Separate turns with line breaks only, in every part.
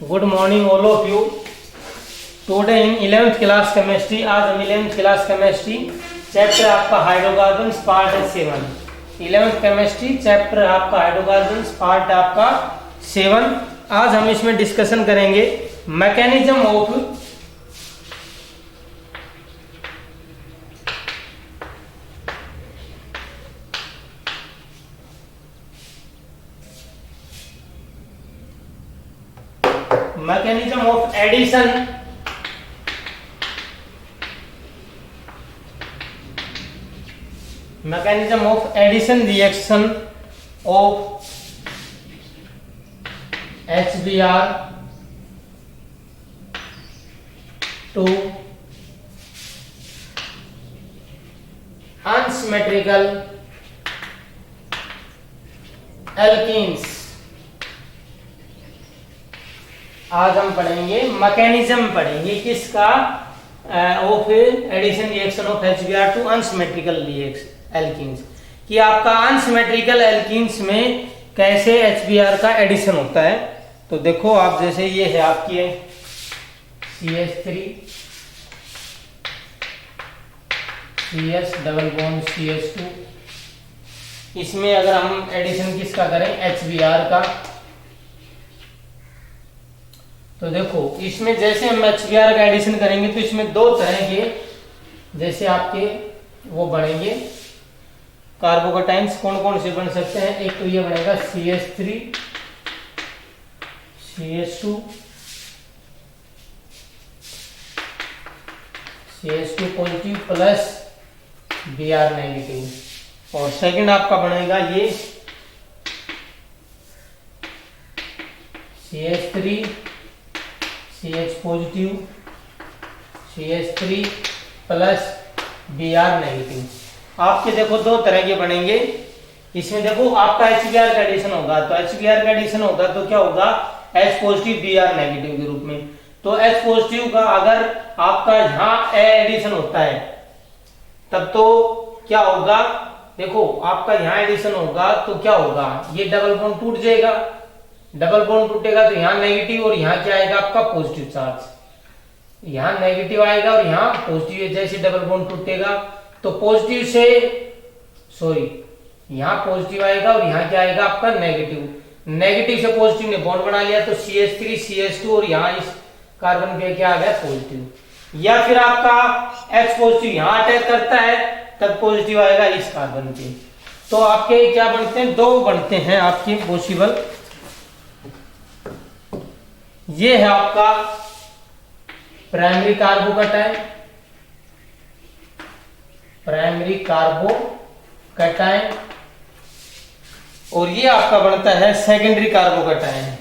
Good morning all of you. Today in 11th class chemistry, आज हम 11th class chemistry chapter आपका hydrocarbons part 7। 11th chemistry chapter आपका hydrocarbons part आपका 7। आज हम इसमें डिस्कशन करेंगे mechanism of addition, mechanism of addition reaction of HBr to unsymmetrical alkenes। आज हम पढ़ेंगे मैकेनिज्म, पढ़ेंगे किसका, of addition reaction of HBr to unsymmetrical alkenes, कि आपका अनसिमेट्रिकल एल्कीन्स में कैसे HBr का एडिशन होता है। तो देखो आप, जैसे ये है आपकी CH3 CS double bond CH2, इसमें अगर हम एडिशन किसका करें, HBr का, तो देखो इसमें जैसे हम HBr का एडिशन करेंगे तो इसमें दो तरह के जैसे आपके वो बनेंगे कार्बोकेटाइन्स। कौन कौन से बन सकते हैं, एक तो ये बनेगा CH3 CH2 CH2 positive plus Br negative, और सेकंड आपका बनेगा ये CH3 CH positive CH3 plus Br negative. आपके देखो दो तरह के बनेंगे। इसमें देखो आपका HBr का एडिशन होगा, तो HBr का एडिशन होगा तो क्या होगा, H पॉजिटिव Br नेगेटिव के रूप में। तो H पॉजिटिव का अगर आपका यहाँ एडिशन होता है तब तो क्या होगा, देखो आपका यहाँ एडिशन होगा तो क्या होगा, ये डबल बॉन्ड टूट जाएगा। डबल बॉन्ड टूटेगा तो यहाँ नेगेटिव और यहाँ क्या आएगा आपका पॉजिटिव चार्ज, यहाँ नेगेटिव आएगा और यहाँ पॉजिटिव। जैसे डबल बॉन्ड टूटेगा तो पॉजिटिव से यहाँ पॉजिटिव आएगा और यहाँ क्या आएगा आपका नेगेटिव। नेगेटिव से पॉजिटिव ने बॉन्ड बना लिया तो CH3 CH2 और यहाँ इस कार्बन पे क्या आ गया पॉजिटिव। या फिर आपका H पॉजिटिव यहाँ अटैक करता है तब पॉजिटिव आएगा इस कार्बन पे। तो आपके क्या बनते हैं, दो बनते हैं आपके पॉसिबल। ये है आपका प्राइमरी कार्बोकेटाइन, प्राइमरी कार्बोकेटाइन, और ये आपका बनता है secondary carbocation,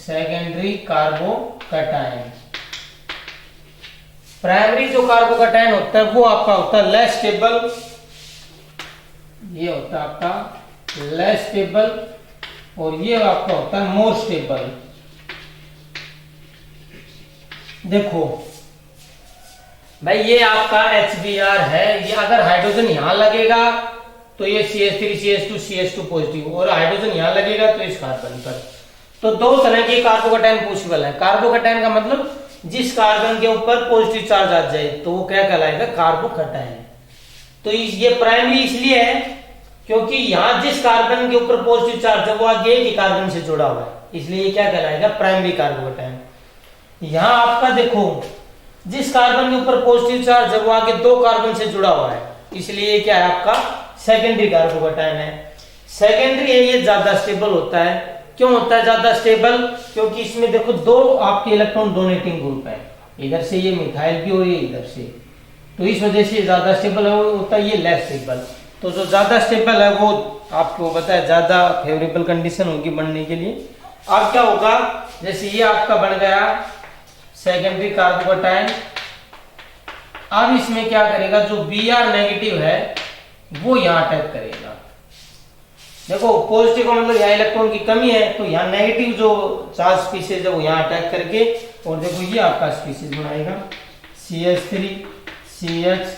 secondary carbocation. Primary जो कार्बोकेटाइन होता है वो आपका होता है लेस स्टेबल, ये होता है आपका लेस स्टेबल, और ये आपका होता है मोर स्टेबल। देखो भाई ये आपका HBr है, ये अगर हाइड्रोजन यहां लगेगा तो ये CH3 CH2 CH2 पॉजिटिव, और हाइड्रोजन यहां लगेगा तो इस कार्बन पर। तो दो तरह के कार्बोकेटाइन पॉसिबल है। कार्बोकेटाइन का मतलब जिस कार्बन के ऊपर पॉजिटिव चार्ज आ जाए तो वो क्या कहलाएगा, कार्बोकेटाइन। तो ये प्राइमरी इसलिए है क्योंकि यहां जिस कार्बन के ऊपर पॉजिटिव चार्ज है वो आगे एक ही कार्बन से जुड़ा हुआ है, इसलिए ये क्या कहलाएगा, प्राइमरी कार्बोकेटाइन। यहां आपका देखो जिस कार्बन के ऊपर पॉजिटिव चार्ज है वो आगे दो कार्बन से जुड़ा हुआ है, इसलिए ये क्या है आपका सेकेंडरी कार्बोकेटाइन है। सेकेंडरी है, ये ज्यादा स्टेबल होता है। क्यों होता है ज्यादा स्टेबल, क्योंकि इसमें देखो दो आपके इलेक्ट्रॉन डोनेटिंग ग्रुप है, इधर से ये मिथाइल की और ये इधर से, तो इस वजह से ज्यादा स्टेबल होता है, ये लेस स्टेबल। तो जो ज्यादा स्टेबल है वो आपको पता है ज्यादा फेवरेबल कंडीशन होगी बनने के लिए। अब क्या होगा, जैसे ये आपका बन गया सेकेंडरी कार्बोकेटाइन, अब इसमें क्या करेगा, जो Br नेगेटिव है वो यहाँ अटैक करेगा। देखो पॉजिटिव का मतलब यहाँ इलेक्ट्रॉन की कमी है, तो यहाँ नेगेटिव जो चार्ज स्पीशीज है वो यहाँ अटैक करके, और देखो ये आपका स्पीशीज बनाएगा CH3 CH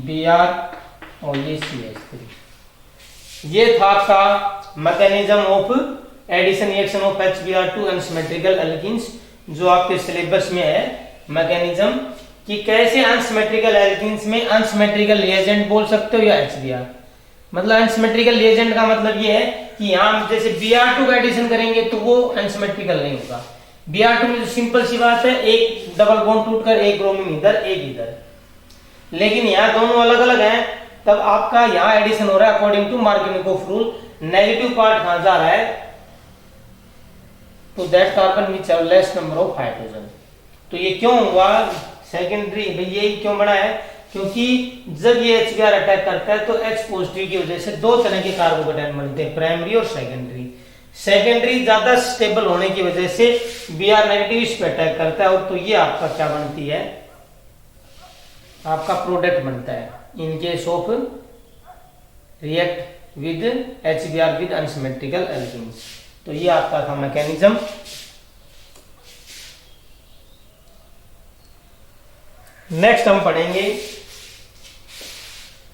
Br और ये CH3। ये था आपका mechanism of addition reaction of HBr2 unsymmetrical alkenes, जो आपके सिलेबस में है मैकेनिज्म कि कैसे अनसिमेट्रिकल एल्कीन्स में अनसिमेट्रिकल रिएजेंट बोल सकते हो या HBr। मतलब अनसिमेट्रिकल रिएजेंट का मतलब ये है कि यहाँ जैसे Br2 का एडिशन करेंगे तो वो अनसिमेट्रिकल नहीं होगा। Br2 में जो सिंपल सी बात है, एक डबल बॉन्ड टूटकर एक ब्रोमीन इधर एक इधर, लेकिन यहाँ दोनों अलग अलग हैं, तब आपका यहाँ एडिशन हो रहा है according to Markovnikov rule. Negative part कहां जा रहा है, तो that carbon which have less number of hydrogen. तो ये क्यों हुआ सेकेंडरी, ये क्यों बना है, क्योंकि जब ये HBr अटैक करता है तो H पॉजिटिव की वजह से दो तरह के कार्बोकेटायन बनते हैं, प्राइमरी और सेकेंडरी। सेकेंडरी ज्यादा स्टेबल होने की वजह से Br नेगेटिव इस पे अटैक करता है, और तो ये आपका क्या बनती है, आपका प्रोडक्ट बनता है in case of react with HBr with unsymmetrical alkenes. तो ये आपका था मैकेनिज्म। नेक्स्ट हम पढ़ेंगे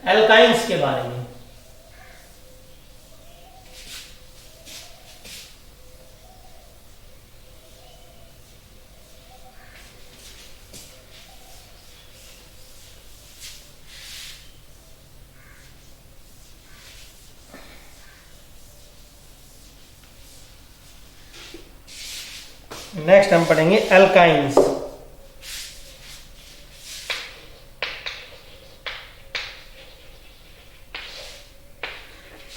एल्काइंस के बारे में। नेक्स्ट हम पढ़ेंगे एल्काइंस।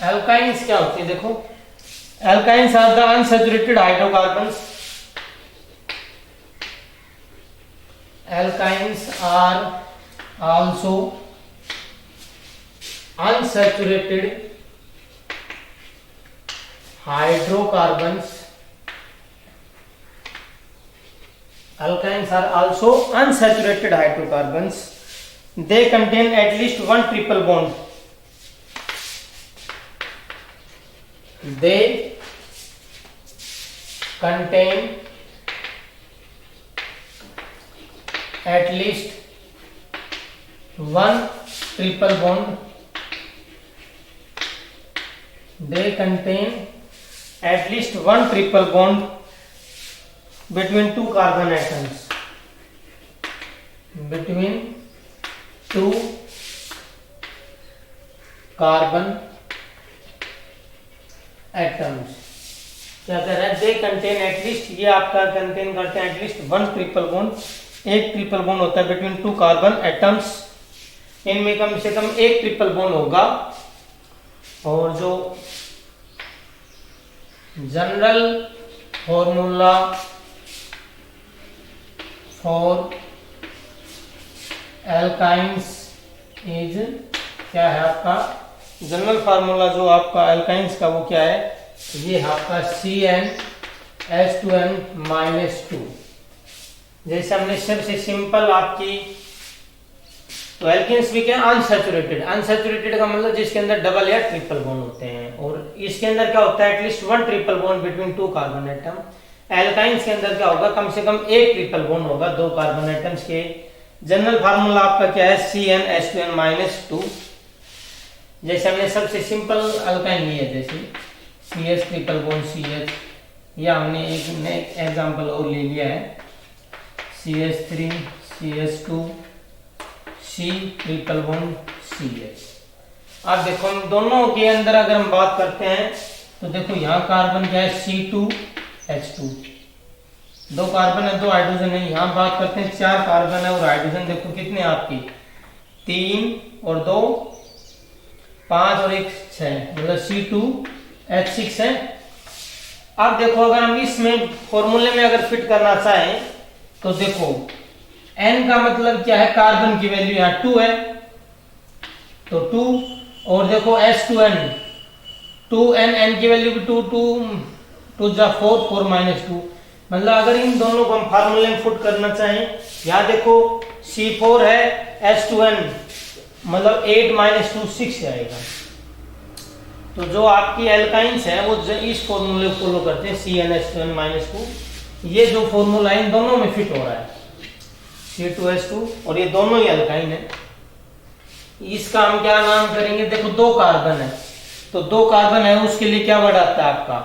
एल्काइंस क्या होती है, देखो alkynes are the unsaturated hydrocarbons. Alkynes are also unsaturated hydrocarbons. Alkynes are also unsaturated hydrocarbons. They contain at least one triple bond. They contain at least one triple bond. They contain at least one triple bond between two carbon atoms. Between two carbon atoms. क्या कह रहा है, they contain at least, ये आपका contain करते हैं at least one triple bond, एक triple bond होता है बिटवीन टू कार्बन एटम्स, इनमें कम से कम एक ट्रिपल बॉन्ड होगा। और जो general formula for alkynes is, क्या है आपका जनरल फार्मूला जो आपका एल्काइंस का वो क्या है, ये आपका CnH2n-2। जैसे हमने सबसे सिंपल आपकी, तो एल्केन्स भी क्या, अनसैचुरेटेड। अनसैचुरेटेड का मतलब जिसके अंदर डबल या ट्रिपल बॉन्ड होते हैं, और इसके अंदर क्या होता है at least one triple bond between two carbon atom. Alkynes के अंदर क्या होगा, कम से कम एक ट्रिपल बॉन्ड होगा दो कार्बन एटम्स के। जनरल फार्मूला आपका क्या है, CnH2n-2। जैसे हमने सबसे सिंपल अल्काइन लिया, जैसे CH ट्रिपल बॉन्ड CH, या हमने एक एग्जांपल और ले लिया है CH3 CH2 C triple bond CH। अब देखो हम दोनों के अंदर अगर हम बात करते हैं तो देखो यहाँ कार्बन क्या है, C2H2, दो कार्बन है दो हाइड्रोजन है। यहाँ बात करते हैं चार कार्बन है और हाइड्रोजन देखो कितने आपकी, 3 और 2 5 और 1 6, मतलब C2H6 है। अब देखो अगर हम इसमें फॉर्मूले में अगर फिट करना चाहें तो देखो N का मतलब क्या है, कार्बन की वैल्यू यहाँ 2 है तो 2, और देखो S2N 2N, N की वैल्यू भी 2, 2 जा 4, 4 - 2, मतलब अगर इन दोनों को हम फार्मूले में फिट करना चाहें, यहाँ देखो C4 है, S2N मतलब 8 - 2 6 आएगा। तो जो आपकी एल्काइंस है वो इस फॉर्मूले को फॉलो करते हैं, CnH2n-2। ये जो फॉर्मूला इन दोनों में फिट हो रहा है C2H2, और ये दोनों ही एल्काइन है। इसका हम क्या नाम करेंगे, देखो दो कार्बन है तो 2 कार्बन है उसके लिए क्या वर्ड आता है आपका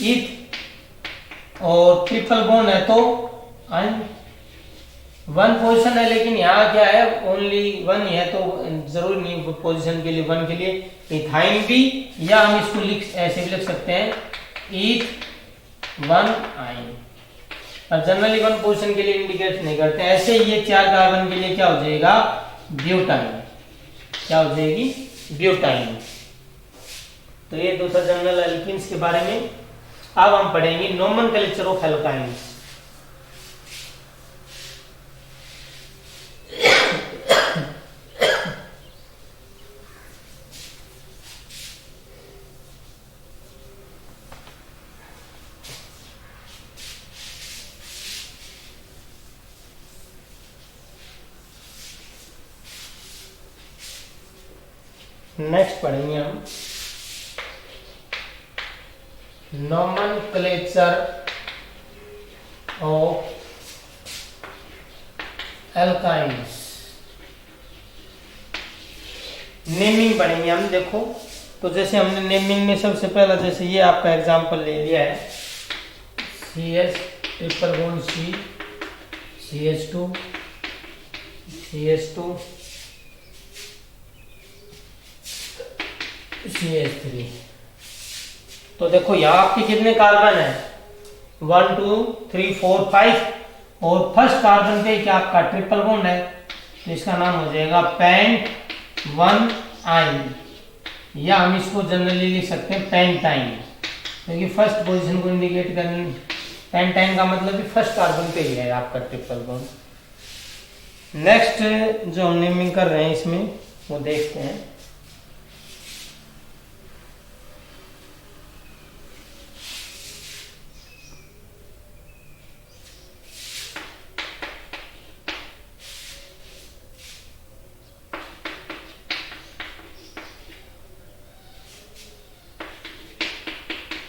ईथ, और ट्रिपल बॉन्ड है तो आयन। 1 पोजीशन है, लेकिन यहाँ क्या है ओनली 1 ही है, तो जरूरी नहीं पोजीशन के लिए 1 के लिए इथाइन भी, या हम इसको ऐसे भी लिख सकते हैं ईथ 1 आयन। और जनरली 1 पोजीशन के लिए इंडिकेट नहीं करते। ऐसे ये 4 कार्बन के लिए क्या हो जाएगा ब्यूटाइन, क्या हो जाएगी ब्यूटाइन। तो ये दूसरा जनरल एल्कीन्स के बारे में। अब हम पढ़ेंगे नोमेनक्लेचर ऑफ एल्काइन्स। नेक्स्ट पढ़ेंगे हम नोमेनक्लेचर ऑफ एल्काइन्स। नेमिंग पढ़ेंगे हम। देखो तो जैसे हमने नेमिंग में सबसे पहला जैसे ये आपका एग्जांपल ले लिया है CH triple bond C CH2 CH2 CH3। तो देखो यहाँ आपके कितने कार्बन है 1 2 3 4 5, और फर्स्ट कार्बन पे क्या आपका ट्रिपल बॉन्ड है, तो इसका नाम हो जाएगा पेंट 1 आइन, या हम इसको जनरली लिख सकते हैं पेंटाइन, क्योंकि फर्स्ट पोजीशन को इंडिकेट करने पेंटाइन का मतलब कि फर्स्ट कार्बन पे ही है आपका ट्रिपल बॉन्ड। नेक्स्ट जो हम नेमिंग कर रहे हैं इसमें वो देखते हैं।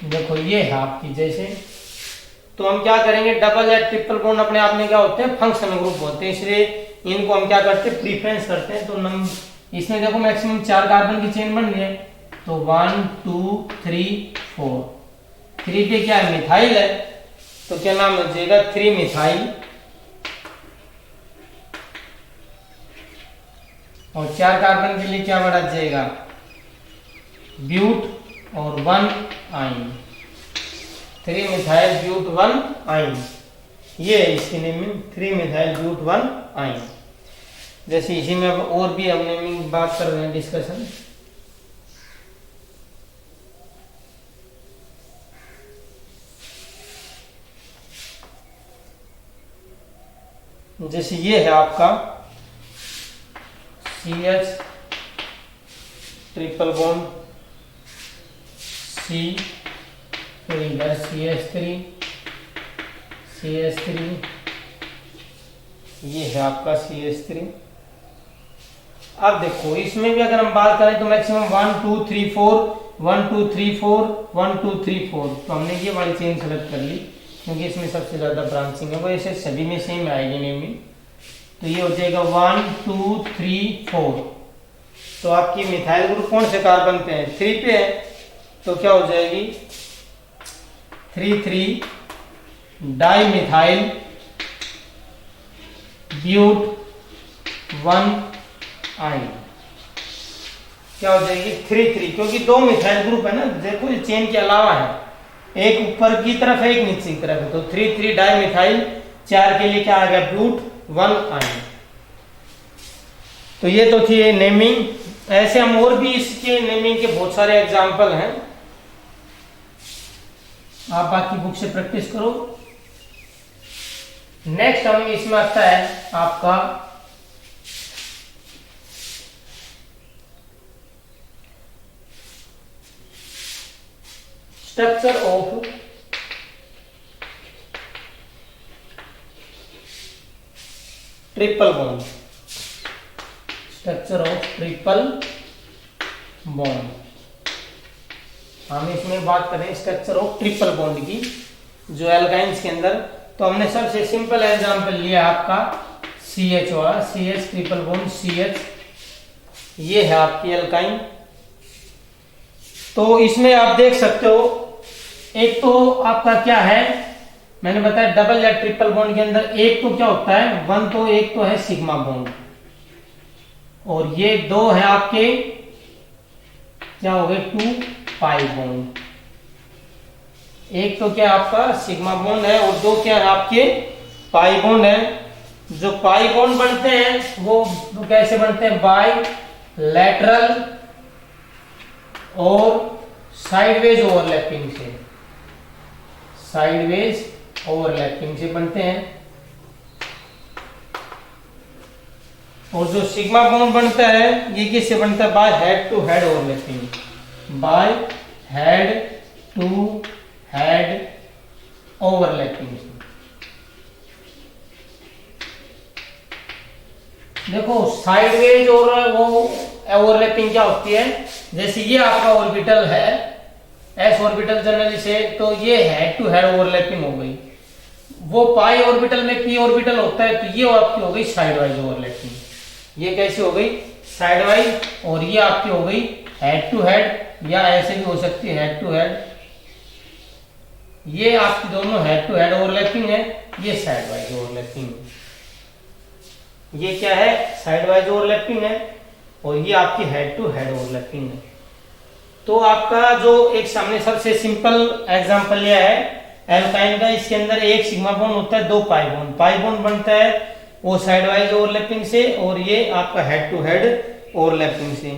देखो ये है आपकी जैसे, तो हम क्या करेंगे डबल या ट्रिपल बॉन्ड अपने आप में क्या होते हैं फंक्शनल ग्रुप होते हैं, इसलिए इनको हम क्या करते हैं प्रीफरेंस करते हैं। तो इसमें देखो मैक्सिमम 4 कार्बन की चेन बन रही है, तो 1 2 3 4, 3 पे क्या है मिथाइल है, तो क्या नाम हो जाएगा 3 मिथाइल, और 4 कार्बन के लिए क्या बढ़ा जाएगा ब्यूट और 1 आइन, 3 मिथाइल ब्यूट 1 आइन। ये है इसकी नेमिंग 3 मिथाइल ब्यूट 1 आइन। जैसे इसी में अब और भी हम नेमिंग बात कर रहे हैं डिस्कशन। जैसे ये है आपका CH ट्रिपल बॉन्ड C, फिर इधर CH3 CH3, ये है आपका CH3। अब देखो इसमें भी अगर हम बात करें तो मैक्सिमम 1 2 3 4 1 2 3 4 1 2 3 4, तो हमने ये वाली चेन सेलेक्ट कर ली क्योंकि इसमें सबसे ज्यादा ब्रांचिंग है, वो ऐसे सभी में सेम आएगी नेमिंग। तो ये हो जाएगा 1 2 3 4। तो आपकी मिथाइल ग्रुप कौन से कार्बन पे है 3 पे है, तो क्या हो जाएगी 3 3 डाई मिथाइल ब्यूट 1 आइन, क्या हो जाएगी 3 3, क्योंकि 2 मिथाइल ग्रुप है ना, देखो ये चेन के अलावा है, एक ऊपर की तरफ है एक नीचे की तरफ है, तो 3 3 डाई मिथाइल, 4 के लिए क्या आ गया ब्यूट 1 आइन। तो ये तो थी नेमिंग। ऐसे हम और भी इसके नेमिंग के बहुत सारे एग्जाम्पल हैं, आप बाकी बुक से प्रैक्टिस करो। नेक्स्ट हमें इसमें आता है आपका structure of triple bond, structure of triple bond. हम इसमें बात करें स्ट्रक्चर ऑफ ट्रिपल बॉन्ड की जो एल्काइंस के अंदर, तो हमने सबसे सिंपल एग्जांपल लिया आपका CH वाला, CH ट्रिपल बॉन्ड CH, ये है आपकी एल्काइन। तो इसमें आप देख सकते हो, एक तो आपका क्या है, मैंने बताया डबल या ट्रिपल बॉन्ड के अंदर एक तो क्या होता है, वन तो एक तो है सिग्मा बॉन्ड, और ये दो है आपके क्या हो गए, टू पाई बॉन्ड। एक तो क्या आपका सिग्मा बॉन्ड है और दो क्या है आपके पाई बॉन्ड है। जो पाई बॉन्ड बनते हैं वो कैसे बनते हैं, बाय लैटरल और साइडवेज ओवरलैपिंग से, साइडवेज ओवरलैपिंग से बनते हैं। और जो सिग्मा बॉन्ड बनता है ये किससे बनता है, by head to head overlapping, by head to head overlapping. देखो साइडवेज और वो ओवरलैपिंग क्या होती है, जैसे ये आपका ऑर्बिटल है एस ऑर्बिटल जनरली से, तो ये हेड टू हेड ओवरलैपिंग हो गई। वो पाई ऑर्बिटल में पी ऑर्बिटल होता है, तो ये आपकी हो गई साइड वाइज ओवरलैपिंग। ये कैसी हो गई, साइड वाइज, और ये आपकी हो गई हेड टू हेड, या ऐसे भी हो सकती है हेड टू हेड। ये आपकी दोनों हेड टू हेड ओवरलैपिंग है, ये साइड वाइज ओवरलैपिंग है। ये क्या है, साइड वाइज ओवरलैपिंग है, और ये आपकी हेड टू हेड ओवरलैपिंग है। तो आपका जो एक सामने सबसे सिंपल एग्जांपल लिया है एल्काइन का, इसके अंदर एक सिग्मा बॉन्ड होता है, दो पाई बॉन्ड, पाई बॉन्ड बनता है वो साइड वाइज ओवरलैपिंग से, और ये आपका हेड टू हेड ओवरलैपिंग से।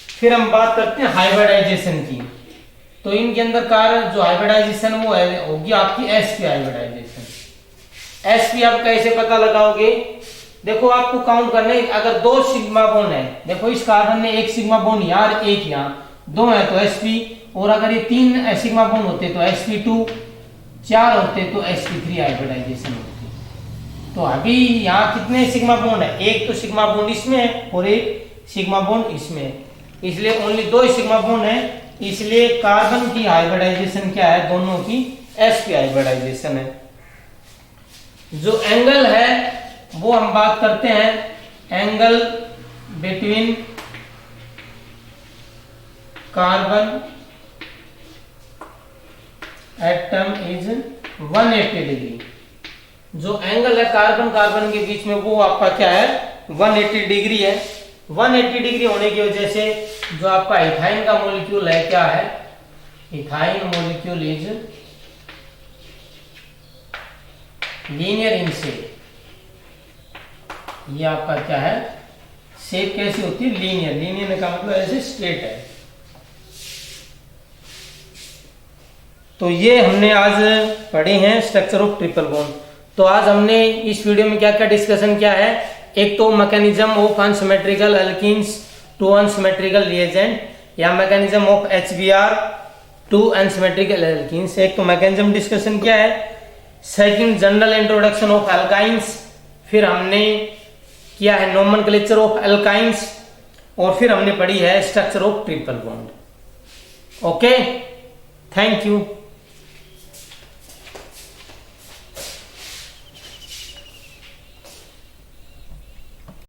फिर हम बात करते हैं हाइब्रिडाइजेशन की। तो इनके अंदर कारण जो हाइब्रिडाइजेशन वो है होगी आपकी एसपी हाइब्रिडाइजेशन। एसपी आप कैसे पता लगाओगे, देखो आपको काउंट करने, अगर दो सिग्मा बॉन्ड है, देखो इस कार्बन में एक सिग्मा बॉन्ड यहाँ एक यहाँ, दो है तो sp, और अगर ये तीन सिग्मा बॉन्ड होते तो sp2, चार होते तो sp3 हाइब्रिडाइजेशन होती। तो अभी यहाँ कितने सिग्मा बॉन्ड है, एक तो सिग्मा बॉन्ड इसमें है और एक सिग्मा बॉन्ड इसमें है, इसलिए ओनली दो ही सिग्मा बॉन्ड है, इसलिए कार्बन की हाइब्रिडाइजेशन क्या है, दोनों की sp हाइब्रिडाइजेशन है। जो एंगल है वो हम बात करते हैं, angle between carbon atom is 180 degree. जो एंगल है कार्बन कार्बन के बीच में वो आपका क्या है, 180 डिग्री है। 180 डिग्री होने की वजह से जो आपका इथाइन का मॉलिक्यूल है क्या है, ethyne molecule is linear in shape. ये आपका क्या है, शेप कैसी होती है, लीनियर। लीनियर का मतलब ऐसे स्ट्रेट है। तो ये हमने आज पढ़े हैं स्ट्रक्चर ऑफ ट्रिपल बॉन्ड। तो आज हमने इस वीडियो में क्या क्या डिस्कशन किया है, एक तो mechanism of unsymmetrical alkenes to unsymmetrical reagent, या mechanism of HBr to unsymmetrical alkenes, एक तो मैकेनिज्म डिस्कशन किया है। Second general introduction of alkynes, फिर हमने किया है नोमेनक्लेचर ऑफ एल्काइंस, और फिर हमने पढ़ी है structure of triple bond. Okay, thank you.